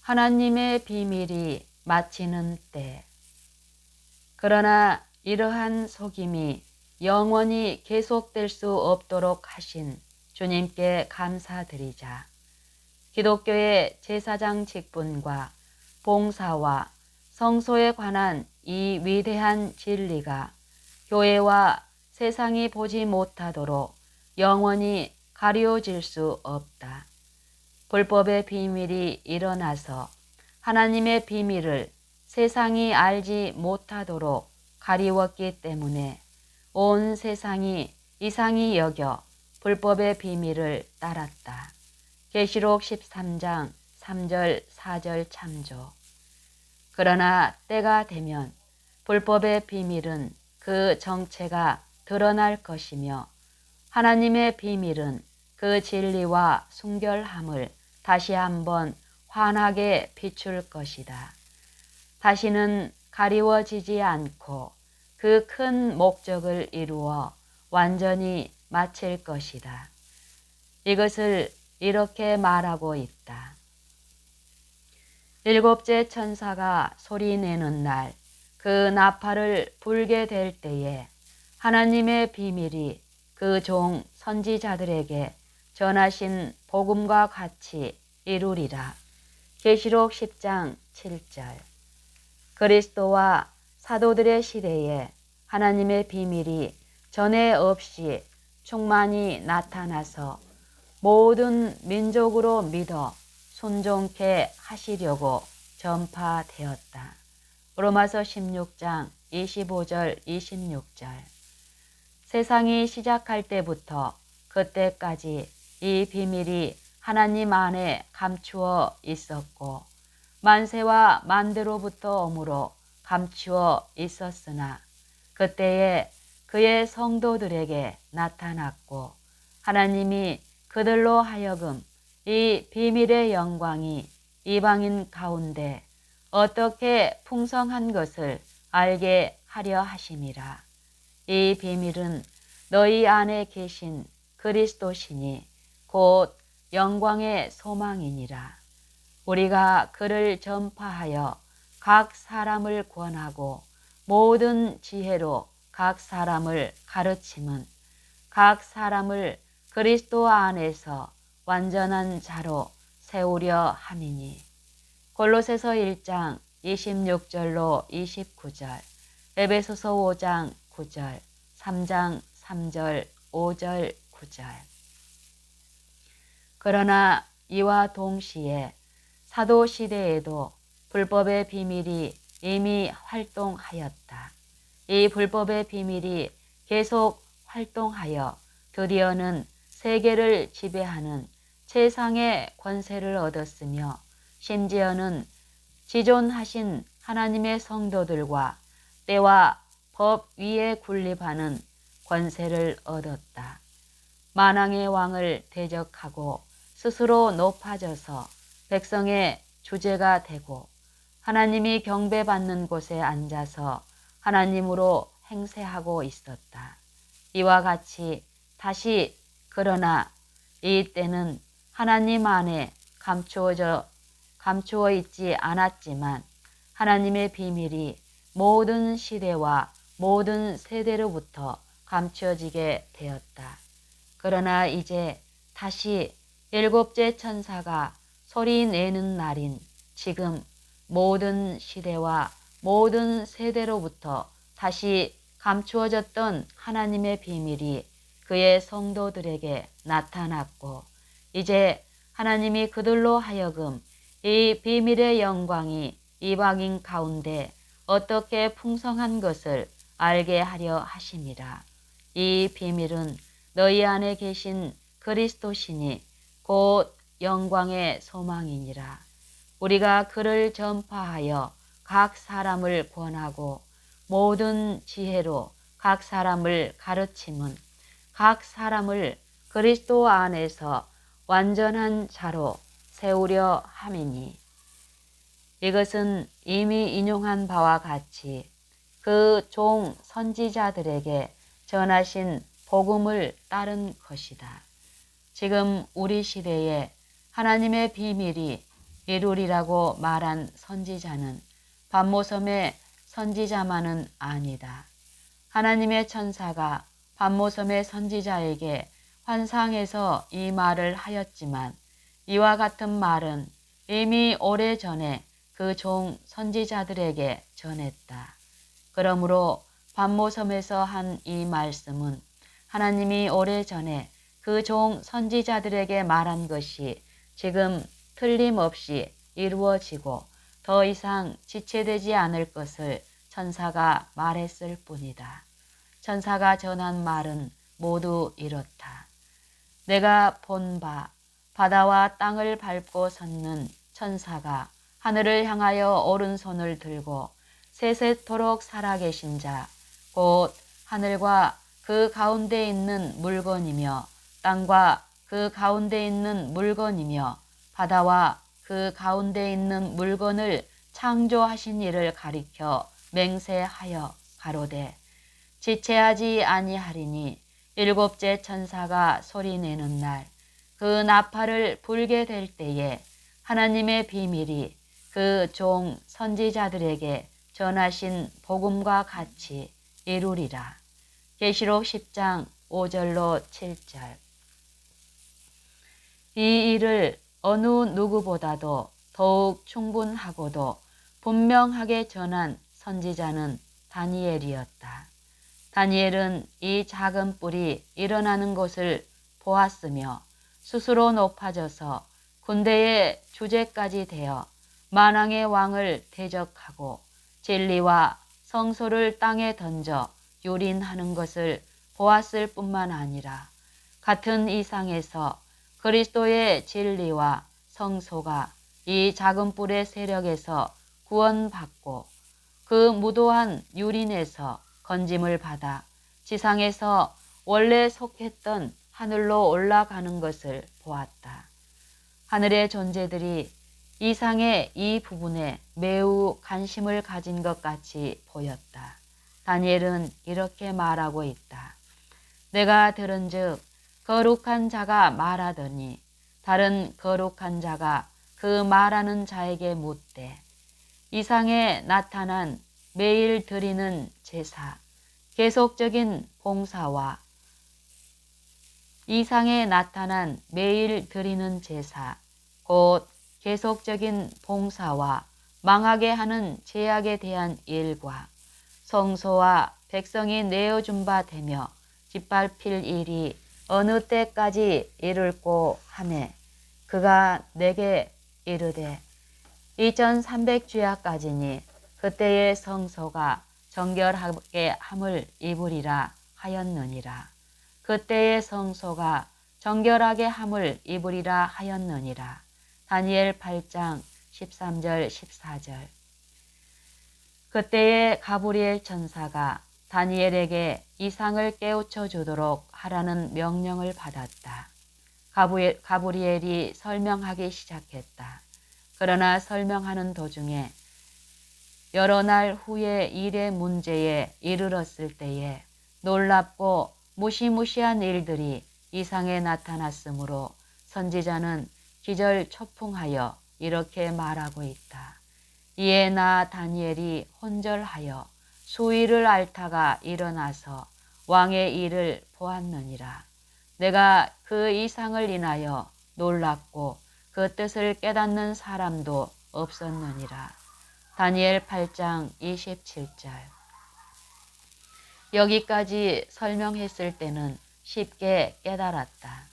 하나님의 비밀이 마치는 때. 그러나 이러한 속임이 영원히 계속될 수 없도록 하신 주님께 감사드리자. 기독교의 제사장 직분과 봉사와 성소에 관한 이 위대한 진리가 교회와 세상이 보지 못하도록 영원히 가려질 수 없다. 불법의 비밀이 일어나서 하나님의 비밀을 세상이 알지 못하도록 가리웠기 때문에 온 세상이 이상히 여겨 불법의 비밀을 따랐다. 계시록 13장 3절 4절 참조. 그러나 때가 되면 불법의 비밀은 그 정체가 드러날 것이며 하나님의 비밀은 그 진리와 순결함을 다시 한번 환하게 비출 것이다. 다시는 가리워지지 않고 그 큰 목적을 이루어 완전히 마칠 것이다. 이것을 이렇게 말하고 있다. 일곱째 천사가 소리내는 날, 그 나팔을 불게 될 때에 하나님의 비밀이 그 종 선지자들에게 전하신 복음과 같이 이루리라. 계시록 10장 7절. 그리스도와 사도들의 시대에 하나님의 비밀이 전에 없이 충만히 나타나서 모든 민족으로 믿어 순종케 하시려고 전파되었다. 로마서 16장 25절 26절. 세상이 시작할 때부터 그때까지 이 비밀이 하나님 안에 감추어 있었고 만세와 만대로부터 오므로 감추어 있었으나 그때에 그의 성도들에게 나타났고 하나님이 그들로 하여금 이 비밀의 영광이 이방인 가운데 어떻게 풍성한 것을 알게 하려 하심이라. 이 비밀은 너희 안에 계신 그리스도시니 곧 영광의 소망이니라. 우리가 그를 전파하여 각 사람을 권하고 모든 지혜로 각 사람을 가르침은 각 사람을 그리스도 안에서 완전한 자로 세우려 함이니. 골로새서 1장 26절로 29절, 에베소서 5장 9절, 3장 3절, 5절, 9절. 그러나 이와 동시에 사도 시대에도 불법의 비밀이 이미 활동하였다. 이 불법의 비밀이 계속 활동하여 드디어는 세계를 지배하는 세상의 권세를 얻었으며 심지어는 지존하신 하나님의 성도들과 때와 법 위에 군립하는 권세를 얻었다. 만왕의 왕을 대적하고 스스로 높아져서 백성의 주제가 되고 하나님이 경배받는 곳에 앉아서 하나님으로 행세하고 있었다. 이와 같이 다시 그러나 이 때는 하나님 안에 감추어 있지 않았지만 하나님의 비밀이 모든 시대와 모든 세대로부터 감추어지게 되었다. 그러나 이제 다시 일곱째 천사가 소리 내는 날인 지금 모든 시대와 모든 세대로부터 다시 감추어졌던 하나님의 비밀이 그의 성도들에게 나타났고 이제 하나님이 그들로 하여금 이 비밀의 영광이 이방인 가운데 어떻게 풍성한 것을 알게 하려 하심이라. 이 비밀은 너희 안에 계신 그리스도시니 곧 영광의 소망이니라. 우리가 그를 전파하여 각 사람을 권하고 모든 지혜로 각 사람을 가르침은 각 사람을 그리스도 안에서 완전한 자로 세우려 함이니. 이것은 이미 인용한 바와 같이 그 종 선지자들에게 전하신 복음을 따른 것이다. 지금 우리 시대에 하나님의 비밀이 이루리라고 말한 선지자는 반모섬의 선지자만은 아니다. 하나님의 천사가 반모섬의 선지자에게 환상에서 이 말을 하였지만 이와 같은 말은 이미 오래전에 그 종 선지자들에게 전했다. 그러므로 반모섬에서 한 이 말씀은 하나님이 오래전에 그 종 선지자들에게 말한 것이 지금 틀림없이 이루어지고 더 이상 지체되지 않을 것을 천사가 말했을 뿐이다. 천사가 전한 말은 모두 이렇다. 내가 본 바 바다와 땅을 밟고 섰는 천사가 하늘을 향하여 오른손을 들고 세세토록 살아계신 자, 곧 하늘과 그 가운데 있는 물건이며 땅과 그 가운데 있는 물건이며 바다와 그 가운데 있는 물건을 창조하신 이를 가리켜 맹세하여 가로되 지체하지 아니하리니 일곱째 천사가 소리내는 날 그 나팔을 불게 될 때에 하나님의 비밀이 그 종 선지자들에게 전하신 복음과 같이 이루리라. 계시록 10장 5절로 7절. 이 일을 어느 누구보다도 더욱 충분하고도 분명하게 전한 선지자는 다니엘이었다. 다니엘은 이 작은 뿔이 일어나는 것을 보았으며 스스로 높아져서 군대의 주제까지 되어 만왕의 왕을 대적하고 진리와 성소를 땅에 던져 유린하는 것을 보았을 뿐만 아니라 같은 이상에서 그리스도의 진리와 성소가 이 작은 뿔의 세력에서 구원받고 그 무도한 유린에서 건짐을 받아 지상에서 원래 속했던 하늘로 올라가는 것을 보았다. 하늘의 존재들이 이상의 이 부분에 매우 관심을 가진 것 같이 보였다. 다니엘은 이렇게 말하고 있다. 내가 들은즉 거룩한 자가 말하더니 다른 거룩한 자가 그 말하는 자에게 묻되 이상에 나타난 매일 드리는 제사, 계속적인 봉사와 이상에 나타난 매일 드리는 제사, 곧 계속적인 봉사와 망하게 하는 제약에 대한 일과 성소와 백성이 내어준 바 되며 짓밟힐 일이 어느 때까지 이룰고 하매 그가 내게 이르되 2300주야까지니 그때의 성소가 정결하게 함을 입으리라 하였느니라. 그때의 성소가 정결하게 함을 입으리라 하였느니라. 다니엘 8장 13절 14절. 그때의 가브리엘 천사가 다니엘에게 이상을 깨우쳐 주도록 하라는 명령을 받았다. 가브리엘이 설명하기 시작했다. 그러나 설명하는 도중에 여러 날 후에 일의 문제에 이르렀을 때에 놀랍고 무시무시한 일들이 이상에 나타났으므로 선지자는 기절초풍하여 이렇게 말하고 있다. 이에 나 다니엘이 혼절하여 수일을 앓다가 일어나서 왕의 일을 보았느니라. 내가 그 이상을 인하여 놀랍고 그 뜻을 깨닫는 사람도 없었느니라. 다니엘 8장 27절. 여기까지 설명했을 때는 쉽게 깨달았다.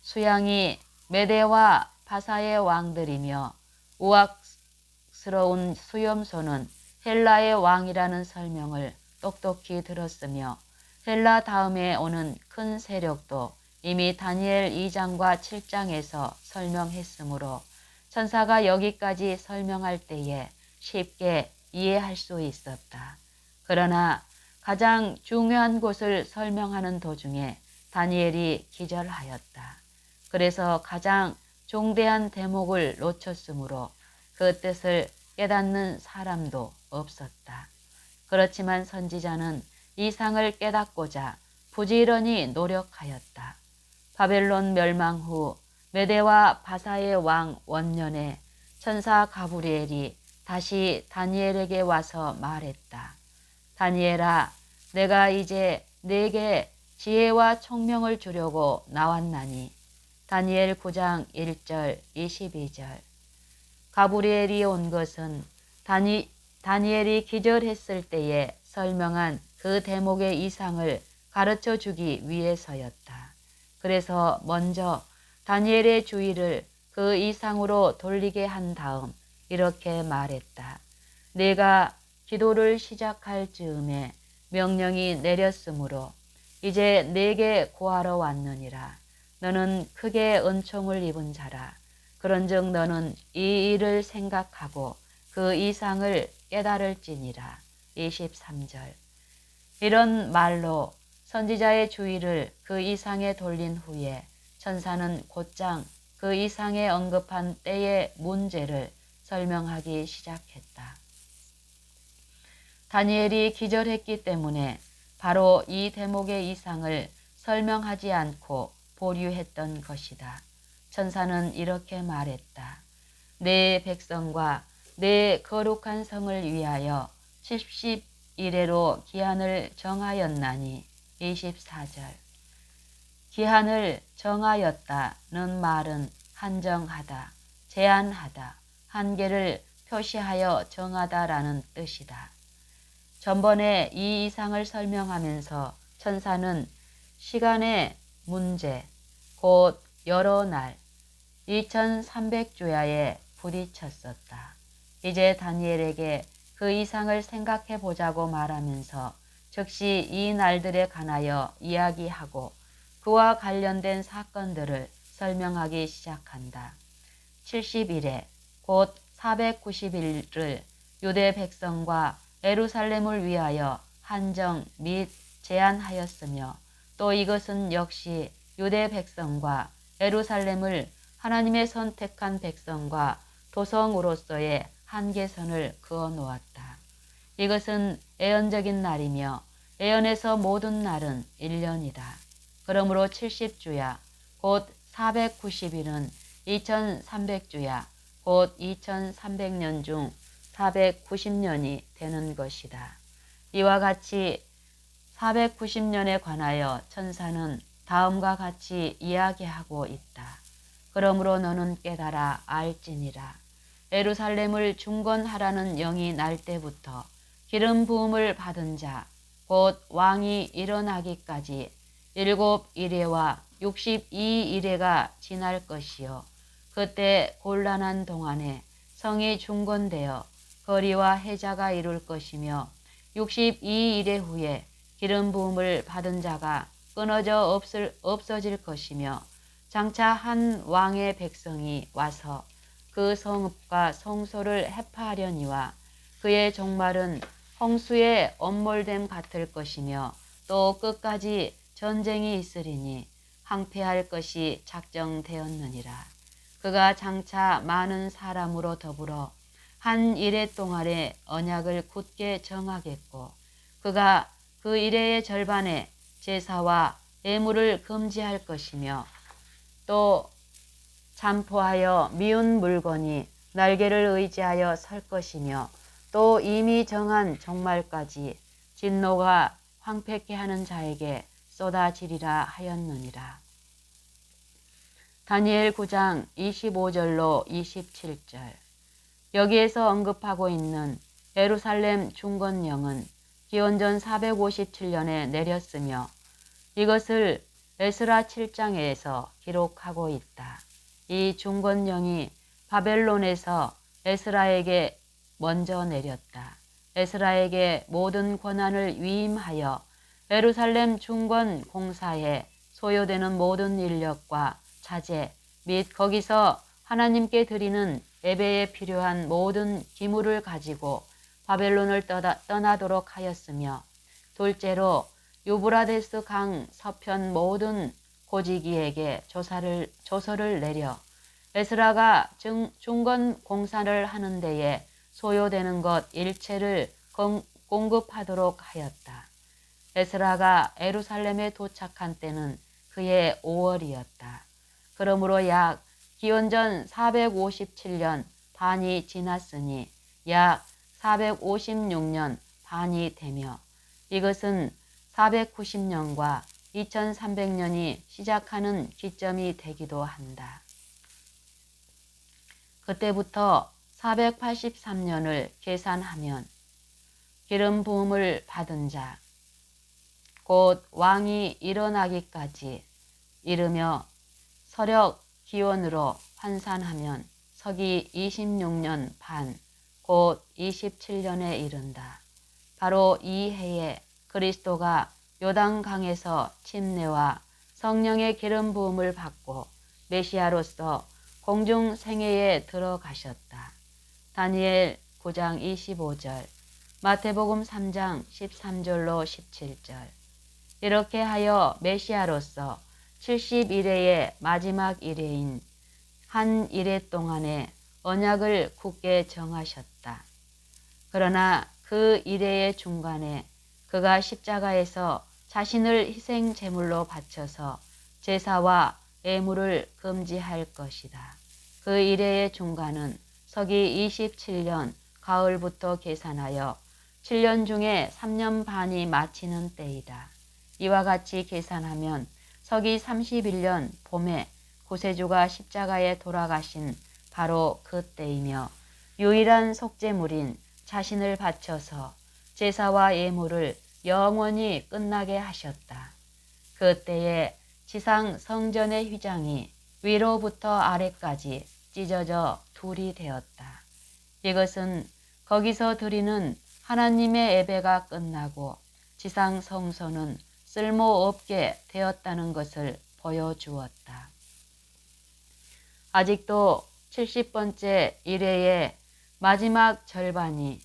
수양이 메대와 바사의 왕들이며 우악스러운 수염소는 헬라의 왕이라는 설명을 똑똑히 들었으며 헬라 다음에 오는 큰 세력도 이미 다니엘 2장과 7장에서 설명했으므로 천사가 여기까지 설명할 때에 쉽게 이해할 수 있었다. 그러나 가장 중요한 곳을 설명하는 도중에 다니엘이 기절하였다. 그래서 가장 중대한 대목을 놓쳤으므로 그 뜻을 깨닫는 사람도 없었다. 그렇지만 선지자는 이상을 깨닫고자 부지런히 노력하였다. 바벨론 멸망 후 메대와 바사의 왕 원년에 천사 가브리엘이 다시 다니엘에게 와서 말했다. 다니엘아, 내가 이제 네게 지혜와 총명을 주려고 나왔나니. 다니엘 9장 1절 22절. 가브리엘이 온 것은 다니엘이 기절했을 때에 설명한 그 대목의 이상을 가르쳐 주기 위해서였다. 그래서 먼저 다니엘의 주의를 그 이상으로 돌리게 한 다음 이렇게 말했다. 내가 기도를 시작할 즈음에 명령이 내렸으므로 이제 내게 구하러 왔느니라. 너는 크게 은총을 입은 자라. 그런즉 너는 이 일을 생각하고 그 이상을 깨달을지니라. 23절. 이런 말로 선지자의 주의를 그 이상에 돌린 후에 천사는 곧장 그 이상에 언급한 때의 문제를 설명하기 시작했다. 다니엘이 기절했기 때문에 바로 이 대목의 이상을 설명하지 않고 보류했던 것이다. 천사는 이렇게 말했다. 내 백성과 내 거룩한 성을 위하여 70일에로 기한을 정하였나니. 24절. 기한을 정하였다는 말은 한정하다, 제한하다, 한계를 표시하여 정하다라는 뜻이다. 전번에 이 이상을 설명하면서 천사는 시간의 문제, 곧 여러 날, 2300주야에 부딪혔었다. 이제 다니엘에게 그 이상을 생각해 보자고 말하면서 즉시 이 날들에 관하여 이야기하고 그와 관련된 사건들을 설명하기 시작한다. 70일에 곧 490일을 유대 백성과 예루살렘을 위하여 한정 및 제한하였으며 또 이것은 역시 유대 백성과 예루살렘을 하나님의 선택한 백성과 도성으로서의 한계선을 그어 놓았다. 이것은 예언적인 날이며 예언에서 모든 날은 1년이다. 그러므로 70주야 곧 490일은 2300주야 곧 2300년 중 490년이 되는 것이다. 이와 같이 490년에 관하여 천사는 다음과 같이 이야기하고 있다. 그러므로 너는 깨달아 알지니라. 예루살렘을 중건하라는 영이 날 때부터 기름 부음을 받은 자, 곧 왕이 일어나기까지 7일회와 62일회가 지날 것이요. 그때 곤란한 동안에 성이 중건되어 거리와 해자가 이룰 것이며 62일회 후에 기름 부음을 받은 자가 끊어져 없어질 것이며 장차 한 왕의 백성이 와서 그 성읍과 성소를 해파하려니와 그의 종말은 홍수의 엄몰됨 같을 것이며 또 끝까지 전쟁이 있으리니 항폐할 것이 작정되었느니라. 그가 장차 많은 사람으로 더불어 한 일해 동안의 언약을 굳게 정하겠고 그가 그 일해의 절반에 제사와 예물을 금지할 것이며 또 잠포하여 미운 물건이 날개를 의지하여 설 것이며 또 이미 정한 종말까지 진노가 황폐케 하는 자에게 쏟아지리라 하였느니라. 다니엘 9장 25절로 27절. 여기에서 언급하고 있는 예루살렘 중건령은 기원전 457년에 내렸으며 이것을 에스라 7장에서 기록하고 있다. 이 중건령이 바벨론에서 에스라에게 먼저 내렸다. 에스라에게 모든 권한을 위임하여 예루살렘 중건 공사에 소요되는 모든 인력과 자재 및 거기서 하나님께 드리는 예배에 필요한 모든 기물을 가지고 바벨론을 떠나도록 하였으며 둘째로 유브라데스 강 서편 모든 고지기에게 조서를 내려 에스라가 중건 공사를 하는 데에 소요되는 것 일체를 공급하도록 하였다. 에스라가 예루살렘에 도착한 때는 그의 5월이었다. 그러므로 약 기원전 457년 반이 지났으니 약 456년 반이 되며 이것은 490년과 2300년이 시작하는 기점이 되기도 한다. 그때부터 483년을 계산하면 기름 부음을 받은 자, 곧 왕이 일어나기까지 이르며 서력 기원으로 환산하면 서기 26년 반, 곧 27년에 이른다. 바로 이 해에 그리스도가 요단강에서 침례와 성령의 기름 부음을 받고 메시아로서 공중 생애에 들어가셨다. 다니엘 9장 25절, 마태복음 3장 13절로 17절. 이렇게 하여 메시아로서 70일의 마지막 일회인 한 일회 동안에 언약을 굳게 정하셨다. 그러나 그 일회의 중간에 그가 십자가에서 자신을 희생 제물로 바쳐서 제사와 예물을 금지할 것이다. 그 일회의 중간은 서기 27년 가을부터 계산하여 7년 중에 3년 반이 마치는 때이다. 이와 같이 계산하면 서기 31년 봄에 구세주가 십자가에 돌아가신 바로 그때이며 유일한 속죄물인 자신을 바쳐서 제사와 예물을 영원히 끝나게 하셨다. 그때에 지상 성전의 휘장이 위로부터 아래까지 찢어져 둘이 되었다. 이것은 거기서 드리는 하나님의 예배가 끝나고 지상 성소는 쓸모없게 되었다는 것을 보여주었다. 아직도 70번째 일회의 마지막 절반이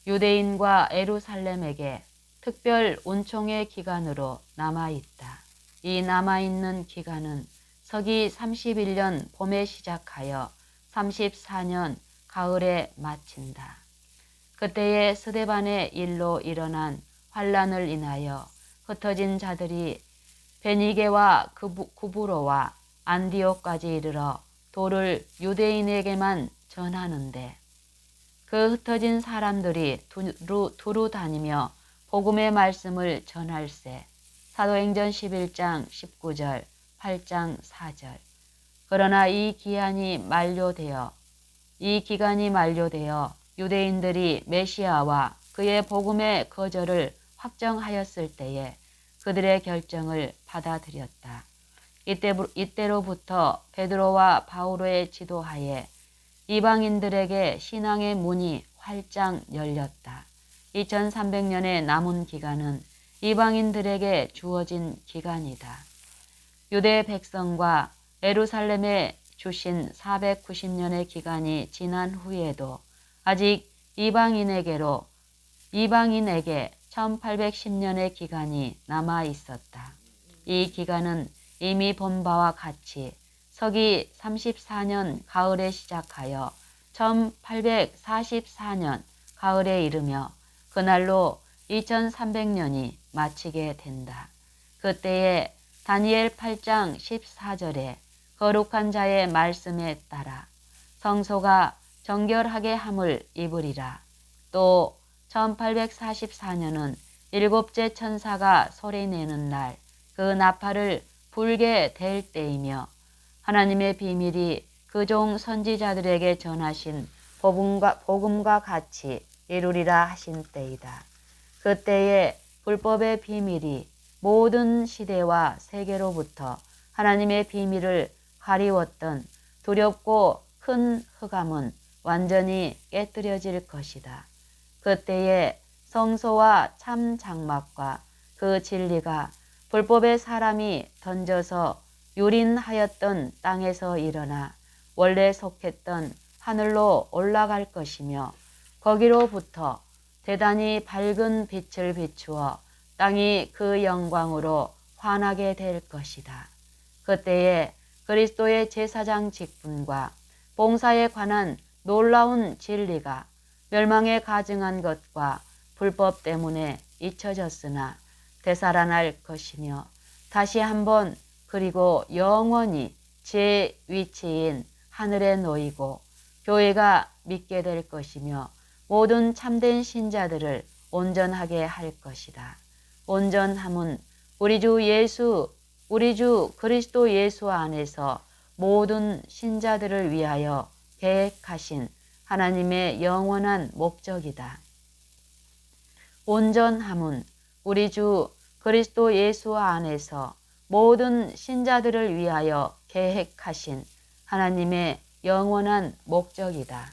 유대인과 예루살렘에게 특별 은총의 기간으로 남아있다. 이 남아있는 기간은 서기 31년 봄에 시작하여 34년 가을에 마친다. 그때에 스데반의 일로 일어난 환란을 인하여 흩어진 자들이 베니게와 구브로와 안디옥까지 이르러 도를 유대인에게만 전하는데 그 흩어진 사람들이 두루 다니며 복음의 말씀을 전할세. 사도행전 11장 19절, 8장 4절. 그러나 이 기간이 만료되어 유대인들이 메시아와 그의 복음의 거절을 확정하였을 때에 그들의 결정을 받아들였다. 이때로부터 베드로와 바오로의 지도하에 이방인들에게 신앙의 문이 활짝 열렸다. 2300년의 남은 기간은 이방인들에게 주어진 기간이다. 유대 백성과 예루살렘에 주신 490년의 기간이 지난 후에도 아직 이방인에게 1810년의 기간이 남아 있었다. 이 기간은 이미 본 바와 같이 서기 34년 가을에 시작하여 1844년 가을에 이르며 그날로 2300년이 마치게 된다. 그때에 다니엘 8장 14절에 거룩한 자의 말씀에 따라 성소가 정결하게 함을 입으리라. 또 1844년은 일곱째 천사가 소리내는 날 그 나팔을 불게 될 때이며 하나님의 비밀이 그종 선지자들에게 전하신 복음과 같이 이루리라 하신 때이다. 그때에 불법의 비밀이 모든 시대와 세계로부터 하나님의 비밀을 가리웠던 두렵고 큰 흑암은 완전히 깨뜨려질 것이다. 그때에 성소와 참 장막과 그 진리가 불법의 사람이 던져서 유린하였던 땅에서 일어나 원래 속했던 하늘로 올라갈 것이며 거기로부터 대단히 밝은 빛을 비추어 땅이 그 영광으로 환하게 될 것이다. 그때에 그리스도의 제사장 직분과 봉사에 관한 놀라운 진리가 멸망에 가증한 것과 불법 때문에 잊혀졌으나 되살아날 것이며 다시 한번 그리고 영원히 제 위치인 하늘에 놓이고 교회가 믿게 될 것이며 모든 참된 신자들을 온전하게 할 것이다. 온전함은 우리 주 그리스도 예수 안에서 모든 신자들을 위하여 계획하신 하나님의 영원한 목적이다. 온전함은 우리 주 그리스도 예수 안에서 모든 신자들을 위하여 계획하신 하나님의 영원한 목적이다.